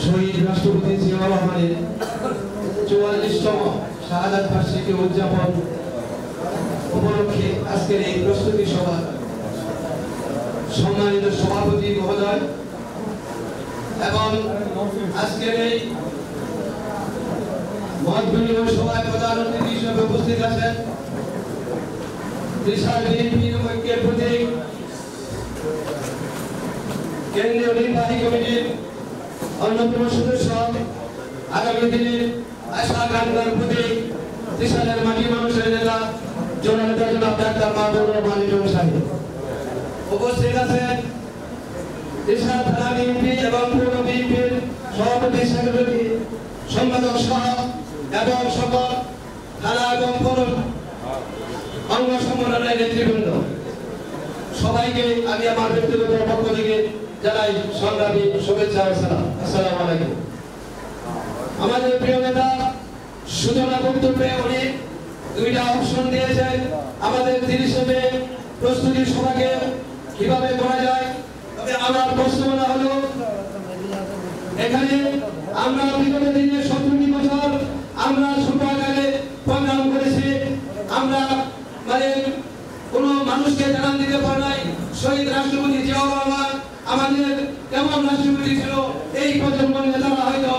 শহীদ রাষ্ট্রপতি জিয়াউর রহমানের 44তম শাহাদাত বার্ষিকী উদযাপন উপলক্ষে আজকের এই প্রস্তুতি সভা সম্মানিত সভাপতি মহোদয় এবং আজকের এই মত বিনিময় সভায় প্রধান অতিথি হিসেবে উপস্থিত আছেন ত্রিশাল বিএনপি ঐক্যের প্রতীক কেন্দ্রীয় নির্বাহী কমিটির অন্যতম সদস্য আগামী দিনের আশা আকাঙ্ক্ষার প্রতীক ত্রিশালের মাটি মানুষের নেতা জননেতা জনাব ডাক্তার মাহবুবুর রহমান লিটন সাহেব উপস্থিত আছেন ত্রিশাল থানা বিএনপি এবং পৌর বিএনপির সভাপতি সেক্রেটারি সম্পাদক সহ এবং সকল থানা এবং পৌর অঙ্গ সংগঠনের নেতৃবৃন্দ সবাইকে আমি আমার ব্যক্তিগত পক্ষ থেকে জানাই সংগ্রামী শুভেচ্ছা ও সালাম। আসসালামু আলাইকুম। আমাদের প্রিয় নেতা সূচনা বক্তব্যে উনি দুইটা অপশন দিয়েছেন আমাদের 30 মে প্রস্তুতি সভাকে কিভাবে করা যায়। তবে আমার প্রস্তাবনা হলো এখানে আমরা বিগত দিনে 70 বছর আমরা ছোট আকারে প্রোগ্রাম করেছি। আমরা মানে কোনো মানুষকে জানান দিতে পারে নাই শহীদ রাষ্ট্রপতি জিয়াউর রহমান আমাদের কেমন রাষ্ট্রপতি ছিল এই প্রজন্মের নেতারা হয়তো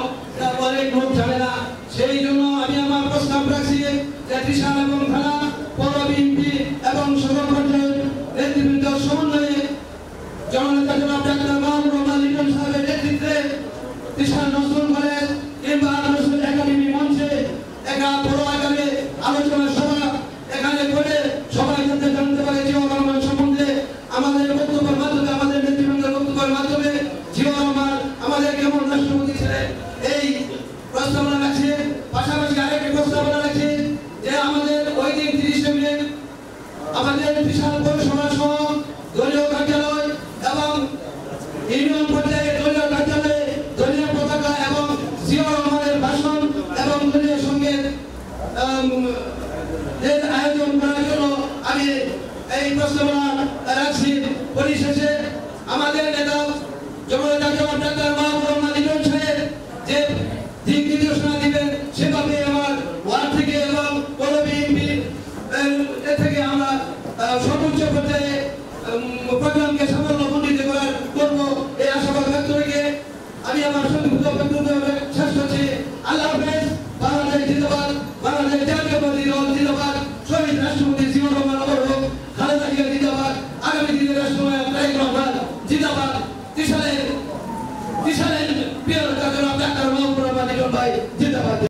অনেক লোক জানে না। সেই জন্য আমি আমার প্রস্তাব রাখছি যে ত্রিশাল এবং থানা পৌর বিএনপি এবং সকল পর্যায়ের নেতৃবৃন্দ সমন্বয়ে জননেতা জনাব ডাক্তার মাহবুবুর রহমান লিটন সাহেবের নেতৃত্বে ত্রিশাল নজরুল কলেজ কিংবা নজরুল একাডেমি মঞ্চে একটা বড় আকারে আলোচনা সভা এখানে করে সবাই যাতে জানতে পারে জিয়াউর রহমান সম্বন্ধে আমাদের বক্তব্যের মাধ্যমে আমাদের নেতৃবৃন্দের বক্তব্যের মাধ্যমে জিয়াউর রহমান আমাদের কেমন রাষ্ট্রপতি ছিলেন এই প্রস্তাবনা রাখছে। পাশাপাশি আরেকটি প্রস্তাবনা রাখছে যে আমাদের ওই দিন 30 মে আমাদের বিশাল পৌরসভা সহ দলীয় কার্যালয় এবং ইউনিয়ন পর্যায়ে দলীয় কার্যালয়ে দলীয় পতাকা এবং জিয়াউর রহমানের ভাষণ এবং দলীয় সঙ্গীত আয়োজন করার জন্য আমি এই প্রস্তাবনা রাখছি। পরিশেষে আমাদের নেতা জননেতা জনাব ডাক্তার মাহবুবুর রহমান লিটন সাহেব যে দিক নির্দেশনা দিবেন সেভাবে আমার ওয়ার্ড থেকে এবং পৌর বিএনপি থেকে আমরা সর্বোচ্চ পর্যায়ে প্রোগ্রামকে সাফল্যমণ্ডিত করব এই আশাবাদ ব্যক্ত রেখে আমি আমার সংক্ষিপ্ত বক্তব্য শেষ করছি। আল্লাহ হাফেজ। বাংলাদেশ জিন্দাবাদ। বাংলাদেশ জাতীয়তাবাদী দল জিন্দাবাদ। শহীদ রাষ্ট্রপতি জিয়াউর রহমান অমর হোক। খালেদা জিয়া জিন্দাবাদ। আগামী দিনের রাষ্ট্রনায়ক তারেক রহমান জিন্দাবাদ। ত্রিশালের প্রিয় নেতা জনাব ডাক্তার মাহবুবুর রহমান লিটন ভাই জিন্দাবাদ।